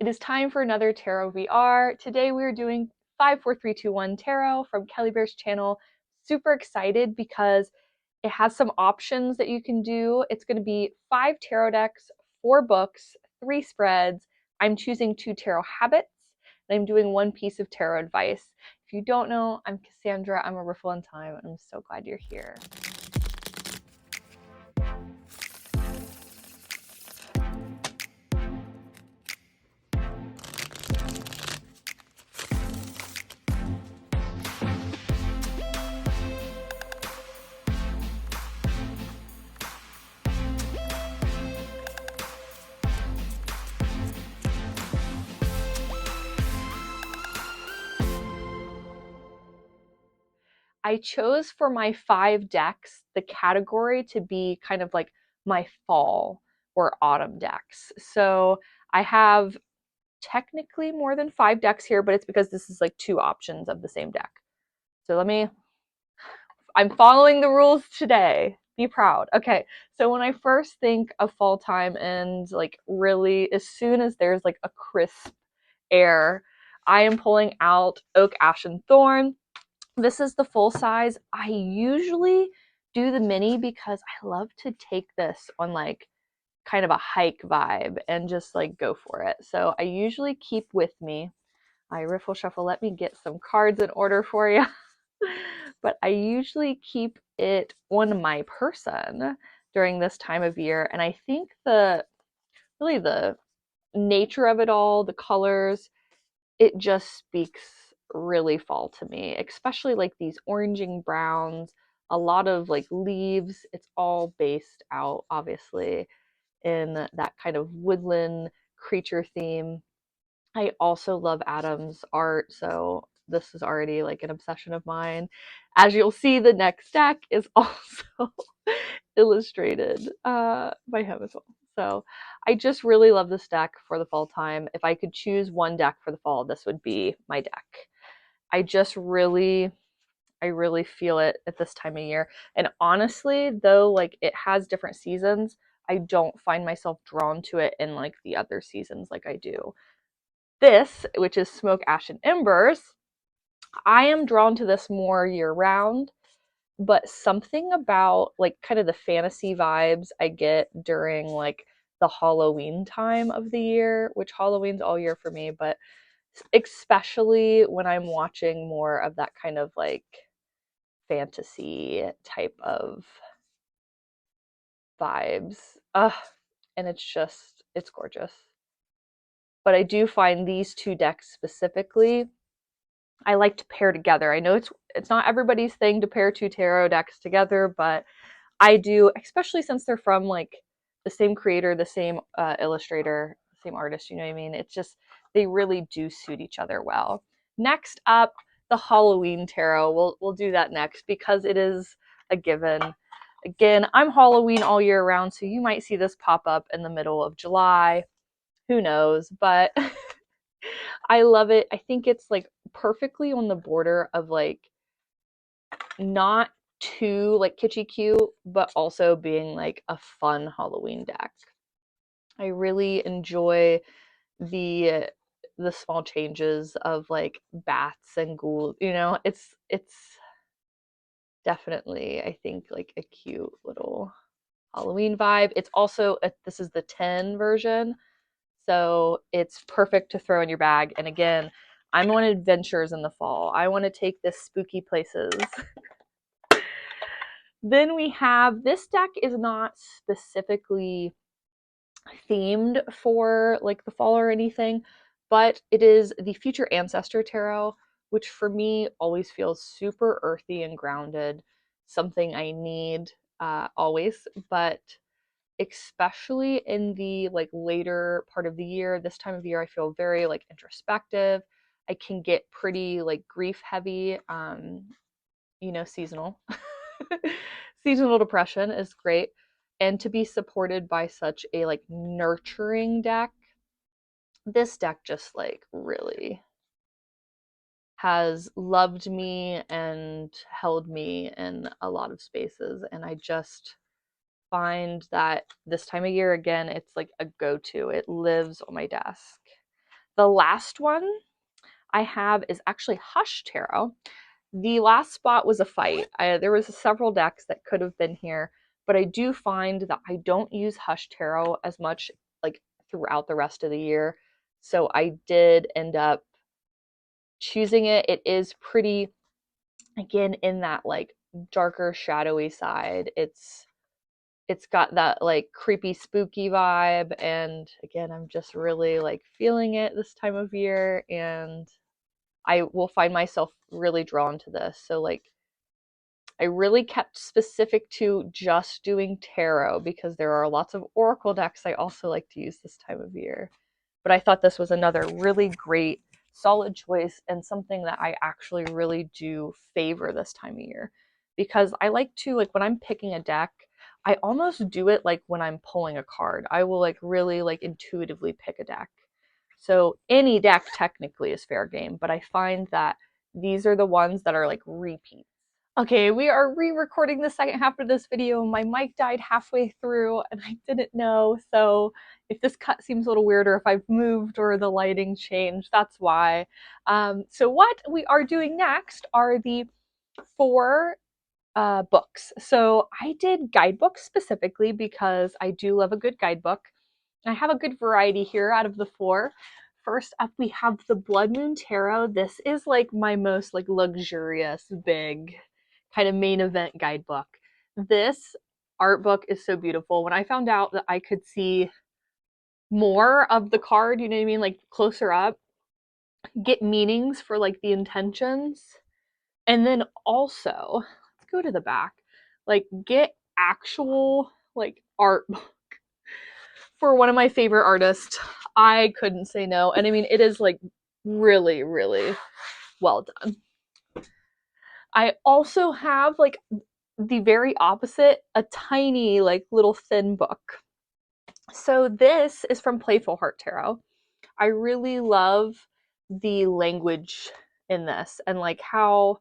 It is time for another Tarot VR. Today we are doing 54321 Tarot from Kelly Bear's channel. Super excited because it has some options that you can do. It's going to be 5 tarot decks, 4 books, 3 spreads. I'm choosing 2 tarot habits, and I'm doing 1 piece of tarot advice. If you don't know, I'm Cassandra. I'm a riffle in time, and I'm so glad you're here. I chose for my 5 decks the category to be kind of like my fall or autumn decks. So I have technically more than 5 decks here, but it's because this is like 2 options of the same deck. So I'm following the rules today. Be proud. Okay, so when I first think of fall time and like really as soon as there's like a crisp air, I am pulling out Oak, Ash, and Thorn. This is the full size. I usually do the mini because I love to take this on like kind of a hike vibe and just like go for it. So I usually keep with me. I riffle shuffle, let me get some cards in order for you. But I usually keep it on my person during this time of year. And I think the nature of it all, the colors, it just speaks really fall to me, especially like these oranging browns, a lot of like leaves. It's all based out, obviously, in that kind of woodland creature theme. I also love Adam's art, so this is already like an obsession of mine. As you'll see, the next deck is also illustrated by him as well. So I just really love this deck for the fall time. If I could choose one deck for the fall, this would be my deck. I really feel it at this time of year. And honestly, though, like it has different seasons, I don't find myself drawn to it in like the other seasons like I do. This, which is Smoke, Ash, and Embers, I am drawn to this more year round, but something about like kind of the fantasy vibes I get during like the Halloween time of the year, which Halloween's all year for me, but especially when I'm watching more of that kind of like fantasy type of vibes. And it's gorgeous. But I do find these 2 decks specifically, I like to pair together. I know it's not everybody's thing to pair 2 tarot decks together, but I do, especially since they're from like the same creator, the same illustrator, same artist, you know what I mean? It's just, they really do suit each other well. Next up, the Halloween tarot. We'll do that next because it is a given. Again, I'm Halloween all year round, so you might see this pop up in the middle of July. Who knows? But I love it. I think it's like perfectly on the border of like not too like kitschy cute, but also being like a fun Halloween deck. I really enjoy the the small changes of like bats and ghouls. You know, it's definitely, I think, like a cute little Halloween vibe. It's also this is the 10 version, so it's perfect to throw in your bag. And again, I'm on adventures in the fall. I want to take this spooky places. Then we have, this deck is not specifically themed for like the fall or anything, but it is the Future Ancestor Tarot, which for me always feels super earthy and grounded, something I need always, but especially in the like later part of the year, this time of year, I feel very like introspective. I can get pretty like grief heavy, seasonal. Seasonal depression is great. And to be supported by such a like nurturing deck, this deck just like really has loved me and held me in a lot of spaces. And I just find that this time of year, again, it's like a go-to. It lives on my desk. The last one I have is actually Hush Tarot. The last spot was a fight. There was several decks that could have been here, but I do find that I don't use Hush Tarot as much like throughout the rest of the year. So I did end up choosing it. It is pretty, again, in that like darker shadowy side. It's got that like creepy spooky vibe, and again, I'm just really like feeling it this time of year, and I will find myself really drawn to this. So like I really kept specific to just doing tarot because there are lots of oracle decks I also like to use this time of year. But I thought this was another really great solid choice, and something that I actually really do favor this time of year, because I like to, like, when I'm picking a deck, I almost do it like when I'm pulling a card. I will like really like intuitively pick a deck. So any deck technically is fair game, but I find that these are the ones that are like repeats. Okay, we are re-recording the second half of this video. My mic died halfway through and I didn't know, so if this cut seems a little weird or if I've moved or the lighting changed, that's why. So what we are doing next are the 4 books. So I did guidebooks specifically because I do love a good guidebook. I have a good variety here out of the 4. First up, we have the Blood Moon Tarot. This is like my most like luxurious, big kind of main event guidebook. This art book is so beautiful. When I found out that I could see more of the card, you know what I mean, like closer up, get meanings for like the intentions, and then also, let's go to the back, like get actual like art for one of my favorite artists. I couldn't say no. And I mean, it is like really, really well done. I also have like the very opposite, a tiny, like little thin book. So this is from Playful Heart Tarot. I really love the language in this, and like how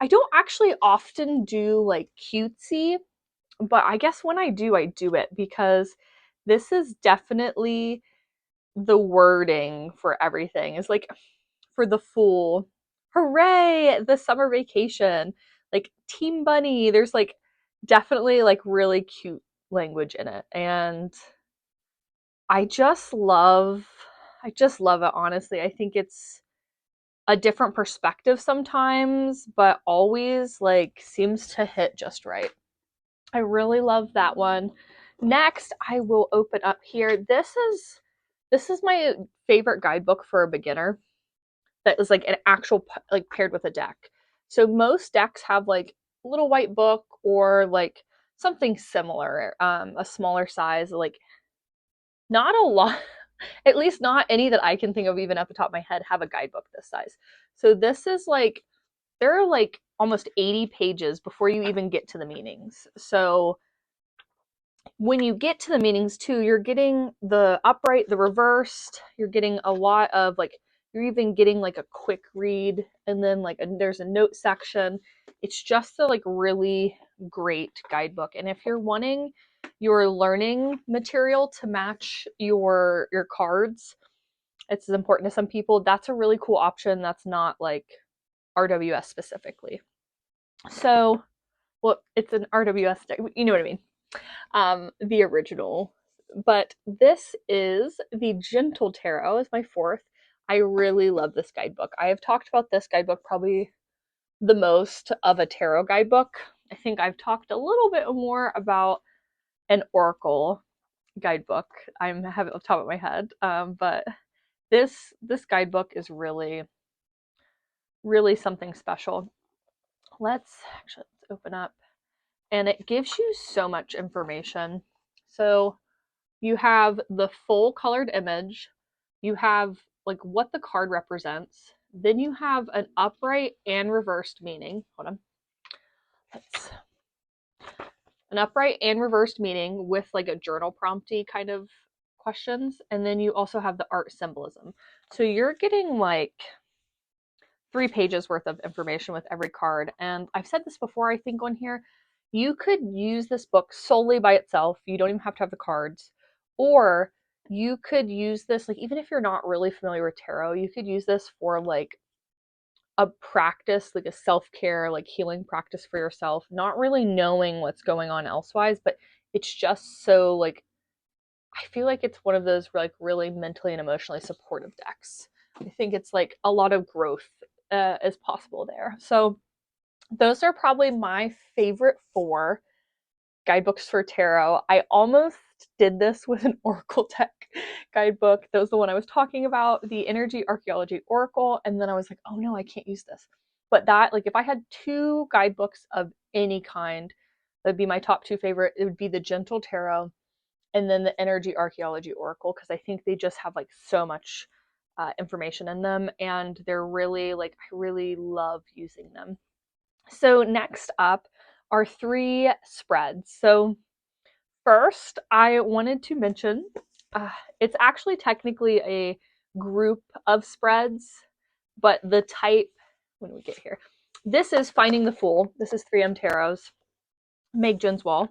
I don't actually often do like cutesy, but I guess when I do it because this is definitely the wording for everything. Is like for the Fool, hooray, the summer vacation, like Team Bunny. There's like definitely like really cute language in it, and I just love it, honestly. I think it's a different perspective sometimes, but always like seems to hit just right. I really love that one. Next, I will open up here. This is my favorite guidebook for a beginner that is like an actual like paired with a deck. So most decks have like a little white book or like something similar, a smaller size, like not a lot, at least not any that I can think of even at the top of my head have a guidebook this size. So this is like, there are like almost 80 pages before you even get to the meanings. So when you get to the meanings too, you're getting the upright, the reversed, you're getting a lot of like, you're even getting like a quick read, and then like there's a note section. It's just a like really great guidebook. And if you're wanting your learning material to match your cards, it's important to some people, that's a really cool option that's not like RWS specifically. So, well, it's an RWS deck, you know what I mean. The original. But this is the Gentle Tarot, is my 4th. I really love this guidebook. I have talked about this guidebook probably the most of a tarot guidebook. I think I've talked a little bit more about an oracle guidebook. I have it off the top of my head, but this guidebook is really, really something special. Let's open up, and it gives you so much information. So you have the full colored image, you have like what the card represents, then you have an upright and reversed meaning. Hold on. Let's, an upright and reversed meaning with like a journal prompty kind of questions, and then you also have the art symbolism. So you're getting like 3 pages worth of information with every card. And I've said this before, I think, on here, you could use this book solely by itself. You don't even have to have the cards. Or you could use this, like, even if you're not really familiar with tarot, you could use this for like a practice, like a self-care, like healing practice for yourself, not really knowing what's going on elsewise, but it's just so like, I feel like it's one of those like really mentally and emotionally supportive decks. I think it's like a lot of growth is possible there. So those are probably my favorite 4 guidebooks for tarot. I almost did this with an oracle deck guidebook. That was the one I was talking about, the Energy Archaeology Oracle, and then I was like, oh no, I can't use this. But that, like, if I had 2 guidebooks of any kind, that'd be my top 2 favorite. It would be the Gentle Tarot and then the Energy Archaeology Oracle, because I think they just have like so much information in them, and they're really like, I really love using them. So next up are 3 spreads. So first, I wanted to mention it's actually technically a group of spreads, but the type, when we get here, this is Finding the Fool. This is 3M Tarot's Meg Jinswall.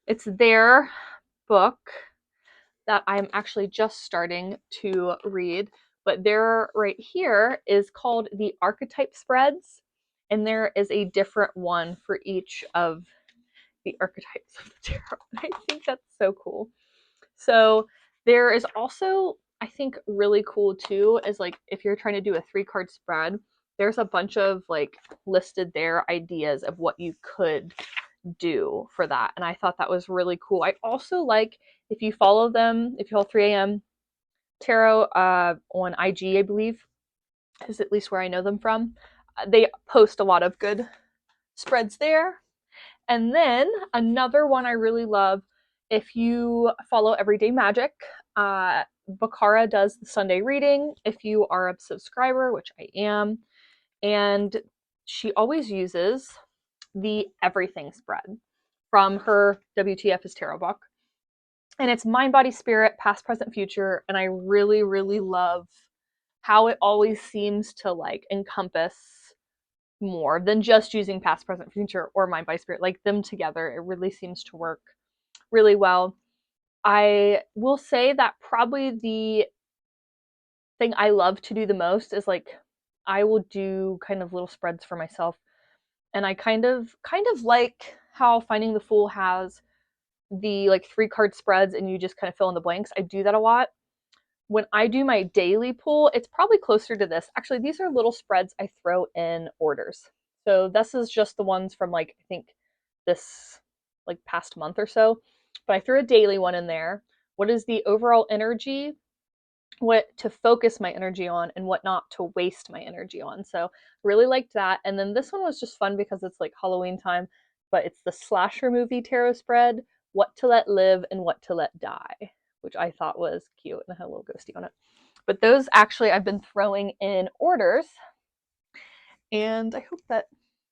It's their book that I'm actually just starting to read, but there right here is called the Archetype Spreads, and there is a different one for each of the archetypes of the tarot. I think that's so cool. So there is also, I think, really cool too, is like if you're trying to do a 3-card spread, there's a bunch of like listed there ideas of what you could do for that. And I thought that was really cool. I also like, if you follow them, if you follow 3am Tarot on IG, I believe, is at least where I know them from. They post a lot of good spreads there. And then another one I really love, if you follow Everyday Magic, Bakara does the Sunday reading if you are a subscriber, which I am. And she always uses the Everything spread from her WTF is Tarot book. And it's mind, body, spirit, past, present, future. And I really, really love how it always seems to like encompass more than just using past, present, future, or mind, body, spirit. Like them together, it really seems to work really well. I will say that probably the thing I love to do the most is like, I will do kind of little spreads for myself. And I kind of like how Finding the Fool has the like 3-card spreads and you just kind of fill in the blanks. I do that a lot. When I do my daily pull, it's probably closer to this. Actually, these are little spreads I throw in orders. So this is just the ones from like, I think this like past month or so. But I threw a daily one in there. What is the overall energy? What to focus my energy on and what not to waste my energy on. So really liked that. And then this one was just fun because it's like Halloween time, but it's the slasher movie tarot spread, What to Let Live and What to Let Die, which I thought was cute and had a little ghosty on it. But those actually I've been throwing in orders, and I hope that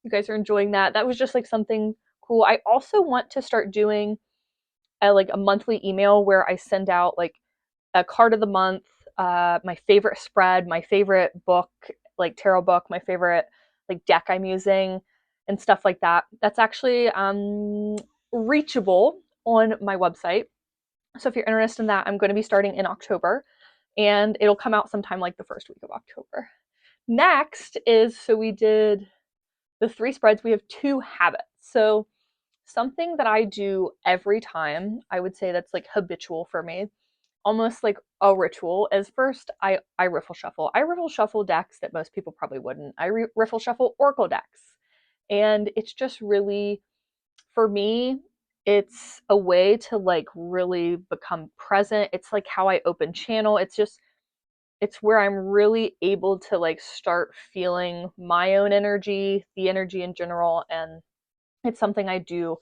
you guys are enjoying that. That was just like something cool. I also want to start doing like a monthly email where I send out like a card of the month, my favorite spread, my favorite book, like tarot book, my favorite like deck I'm using, and stuff like that. That's actually reachable on my website. So if you're interested in that, I'm going to be starting in October, and it'll come out sometime like the first week of October. Next is, so we did the 3 spreads. We have 2 habits. So something that I do every time, I would say that's like habitual for me, almost like a ritual, is first I riffle shuffle. I riffle shuffle decks that most people probably wouldn't. I riffle shuffle oracle decks. And it's just really, for me, it's a way to like really become present. It's like how I open channel. It's where I'm really able to like start feeling my own energy, the energy in general. And it's something I do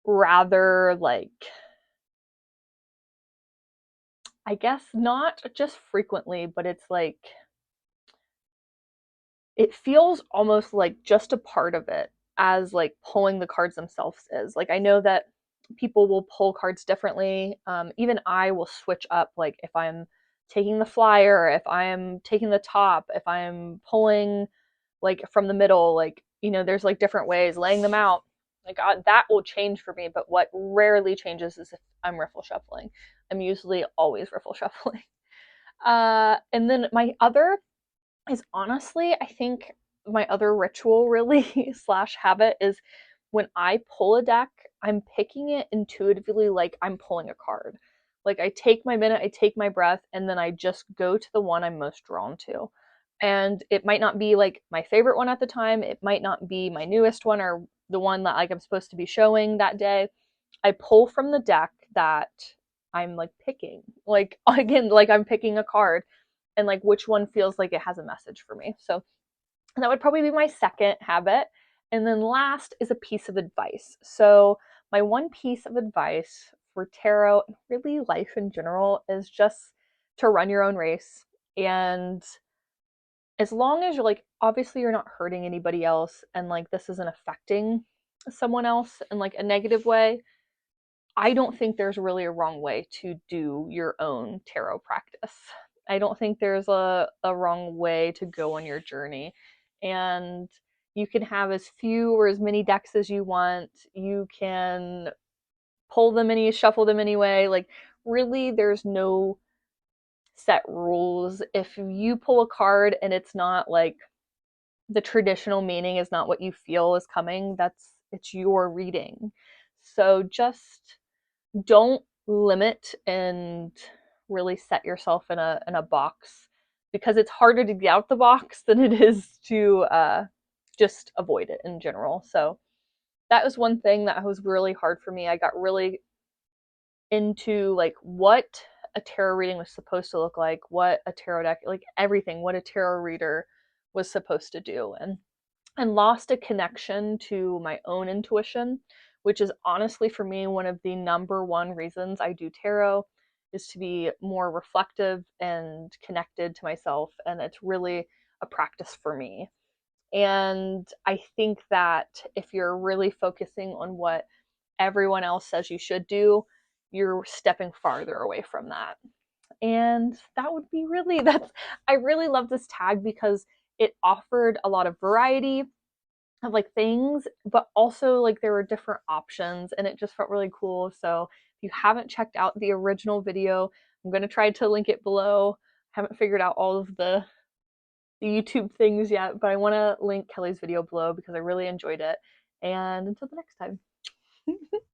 rather like, I guess not just frequently, but it's like, it feels almost like just a part of it, as like pulling the cards themselves is. Like I know that people will pull cards differently. Even I will switch up, like if I'm taking the flyer, if I'm taking the top, if I'm pulling like from the middle, like, you know, there's like different ways, laying them out. Like that will change for me, but what rarely changes is if I'm riffle shuffling. I'm usually always riffle shuffling. And then my other is honestly, I think my other ritual really slash habit is when I pull a deck, I'm picking it intuitively like I'm pulling a card. Like I take my minute, I take my breath, and then I just go to the one I'm most drawn to. And it might not be like my favorite one at the time, it might not be my newest one or the one that like I'm supposed to be showing that day. I pull from the deck that I'm like picking. Like again, like I'm picking a card and like which one feels like it has a message for me. So that would probably be my second habit. And then last is a piece of advice. So my one piece of advice for tarot and really life in general is just to run your own race. And as long as you're like, obviously you're not hurting anybody else and like this isn't affecting someone else in like a negative way, I don't think there's really a wrong way to do your own tarot practice. I don't think there's a wrong way to go on your journey. And you can have as few or as many decks as you want. You can pull them any, shuffle them anyway. Like, really, there's no set rules. If you pull a card and it's not like the traditional meaning is not what you feel is coming, it's your reading. So just don't limit and really set yourself in a box because it's harder to get out the box than it is to just avoid it in general. So that was one thing that was really hard for me. I got really into like what a tarot reading was supposed to look like, what a tarot deck, like everything, what a tarot reader was supposed to do. And lost a connection to my own intuition, which is honestly for me one of the number one reasons I do tarot is to be more reflective and connected to myself, and it's really a practice for me. And I think that if you're really focusing on what everyone else says you should do, you're stepping farther away from that. And that would be really that's I really love this tag because it offered a lot of variety of like things, but also like there were different options and it just felt really cool. So if you haven't checked out the original video, I'm going to try to link it below. I haven't figured out all of the YouTube things yet, but I want to link Kelly's video below because I really enjoyed it. And until the next time.